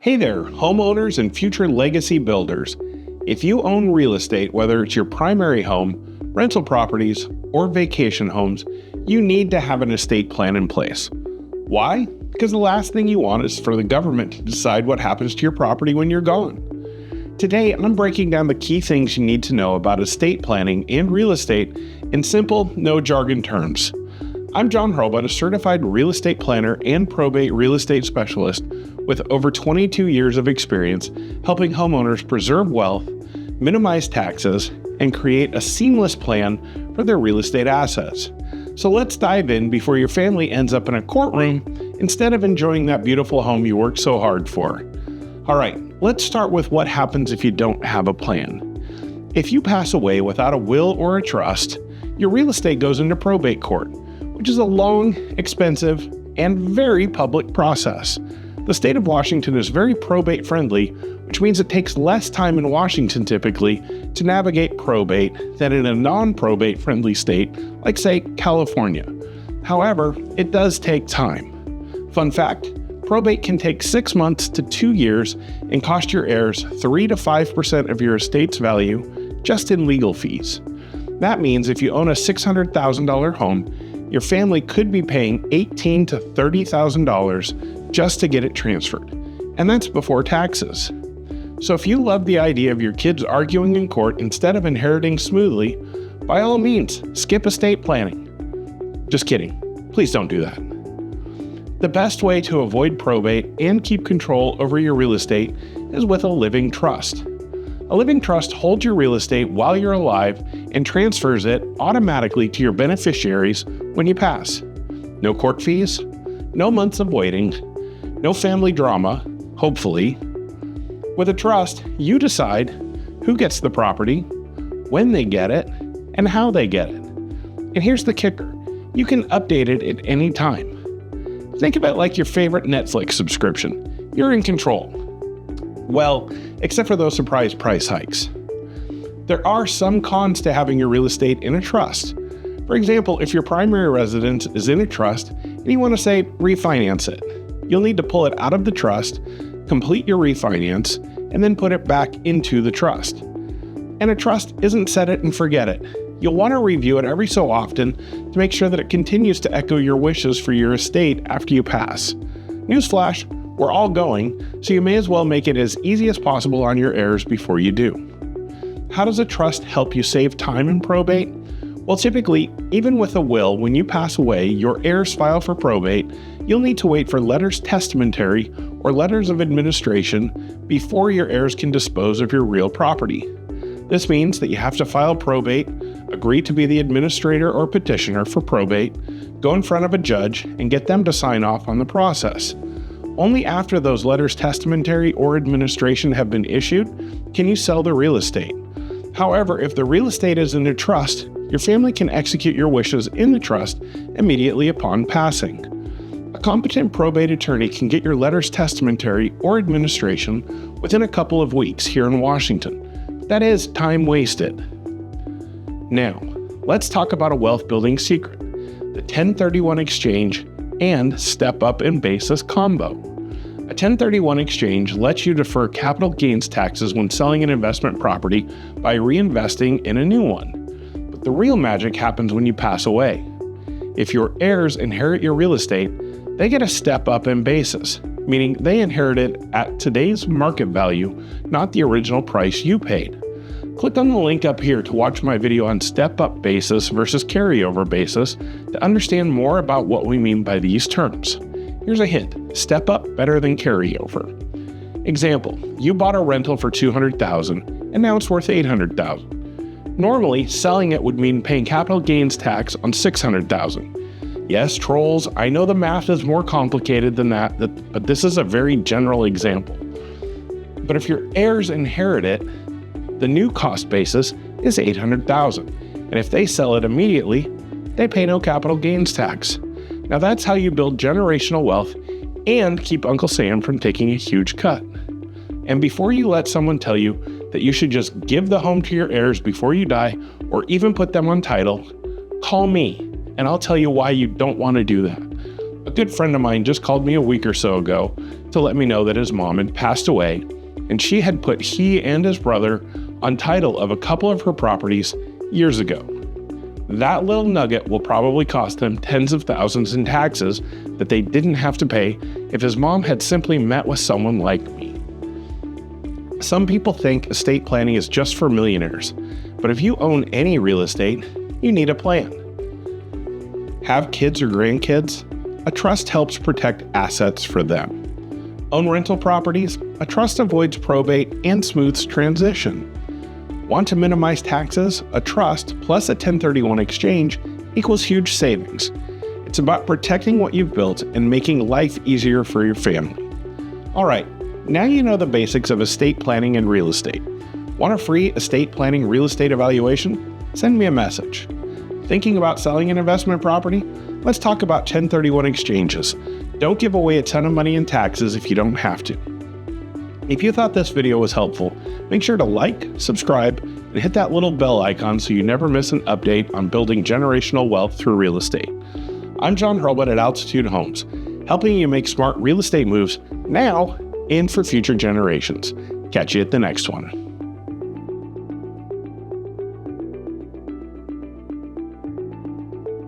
Hey there, homeowners and future legacy builders. If you own real estate, whether it's your primary home, rental properties, or vacation homes, you need to have an estate plan in place. Why? Because the last thing you want is for the government to decide what happens to your property when you're gone. Today, I'm breaking down the key things you need to know about estate planning and real estate in simple, no jargon terms. I'm John Hurlbut, a certified real estate planner and probate real estate specialist with over 22 years of experience helping homeowners preserve wealth, minimize taxes, and create a seamless plan for their real estate assets. So let's dive in before your family ends up in a courtroom instead of enjoying that beautiful home you worked so hard for. All right, let's start with what happens if you don't have a plan. If you pass away without a will or a trust, your real estate goes into probate court, which is a long, expensive, and very public process. The state of Washington is very probate friendly, which means it takes less time in Washington typically to navigate probate than in a non-probate friendly state like, say, California. However, it does take time. Fun fact, probate can take 6 months to 2 years and cost your heirs 3 to 5% of your estate's value just in legal fees. That means if you own a $600,000 home, your family could be paying $18,000 to $30,000 just to get it transferred, and that's before taxes. So if you love the idea of your kids arguing in court instead of inheriting smoothly, by all means, skip estate planning. Just kidding. Please don't do that. The best way to avoid probate and keep control over your real estate is with a living trust. A living trust holds your real estate while you're alive and transfers it automatically to your beneficiaries when you pass. No court fees, no months of waiting, no family drama, hopefully. With a trust, you decide who gets the property, when they get it, and how they get it. And here's the kicker. You can update it at any time. Think of it like your favorite Netflix subscription. You're in control. Well, except for those surprise price hikes. There are some cons to having your real estate in a trust. For example, if your primary residence is in a trust and you want to, say, refinance it, you'll need to pull it out of the trust, complete your refinance, and then put it back into the trust. And a trust isn't set it and forget it. You'll want to review it every so often to make sure that it continues to echo your wishes for your estate after you pass. Newsflash, we're all going, so you may as well make it as easy as possible on your heirs before you do. How does a trust help you save time in probate? Well, typically, even with a will, when you pass away, your heirs file for probate, you'll need to wait for letters testamentary or letters of administration before your heirs can dispose of your real property. This means that you have to file probate, agree to be the administrator or petitioner for probate, go in front of a judge, and get them to sign off on the process. Only after those letters testamentary or administration have been issued can you sell the real estate. However, if the real estate is in a trust, your family can execute your wishes in the trust immediately upon passing. A competent probate attorney can get your letters testamentary or administration within a couple of weeks here in Washington. That is time wasted. Now, let's talk about a wealth building secret, the 1031 exchange and step-up in basis combo. A 1031 exchange lets you defer capital gains taxes when selling an investment property by reinvesting in a new one. But the real magic happens when you pass away. If your heirs inherit your real estate, they get a step-up in basis, meaning they inherit it at today's market value, not the original price you paid. Click on the link up here to watch my video on step-up basis versus carryover basis to understand more about what we mean by these terms. Here's a hint, step up better than carryover. Example, you bought a rental for $200,000 and now it's worth $800,000. Normally, selling it would mean paying capital gains tax on $600,000. Yes, trolls, I know the math is more complicated than that, but this is a very general example. But if your heirs inherit it, the new cost basis is $800,000, and if they sell it immediately, they pay no capital gains tax. Now that's how you build generational wealth and keep Uncle Sam from taking a huge cut. And before you let someone tell you that you should just give the home to your heirs before you die, or even put them on title, call me, and I'll tell you why you don't want to do that. A good friend of mine just called me a week or so ago to let me know that his mom had passed away, and she had put he and his brother on title of a couple of her properties years ago. That little nugget will probably cost them tens of thousands in taxes that they didn't have to pay if his mom had simply met with someone like me. Some people think estate planning is just for millionaires, but if you own any real estate, you need a plan. Have kids or grandkids? A trust helps protect assets for them. Own rental properties? A trust avoids probate and smooths transition. Want to minimize taxes? A trust plus a 1031 exchange equals huge savings. It's about protecting what you've built and making life easier for your family. All right, now you know the basics of estate planning and real estate. Want a free estate planning real estate evaluation? Send me a message. Thinking about selling an investment property? Let's talk about 1031 exchanges. Don't give away a ton of money in taxes if you don't have to. If you thought this video was helpful, make sure to like, subscribe, and hit that little bell icon so you never miss an update on building generational wealth through real estate. I'm John Hurlbut at Altitude Homes, helping you make smart real estate moves now and for future generations. Catch you at the next one.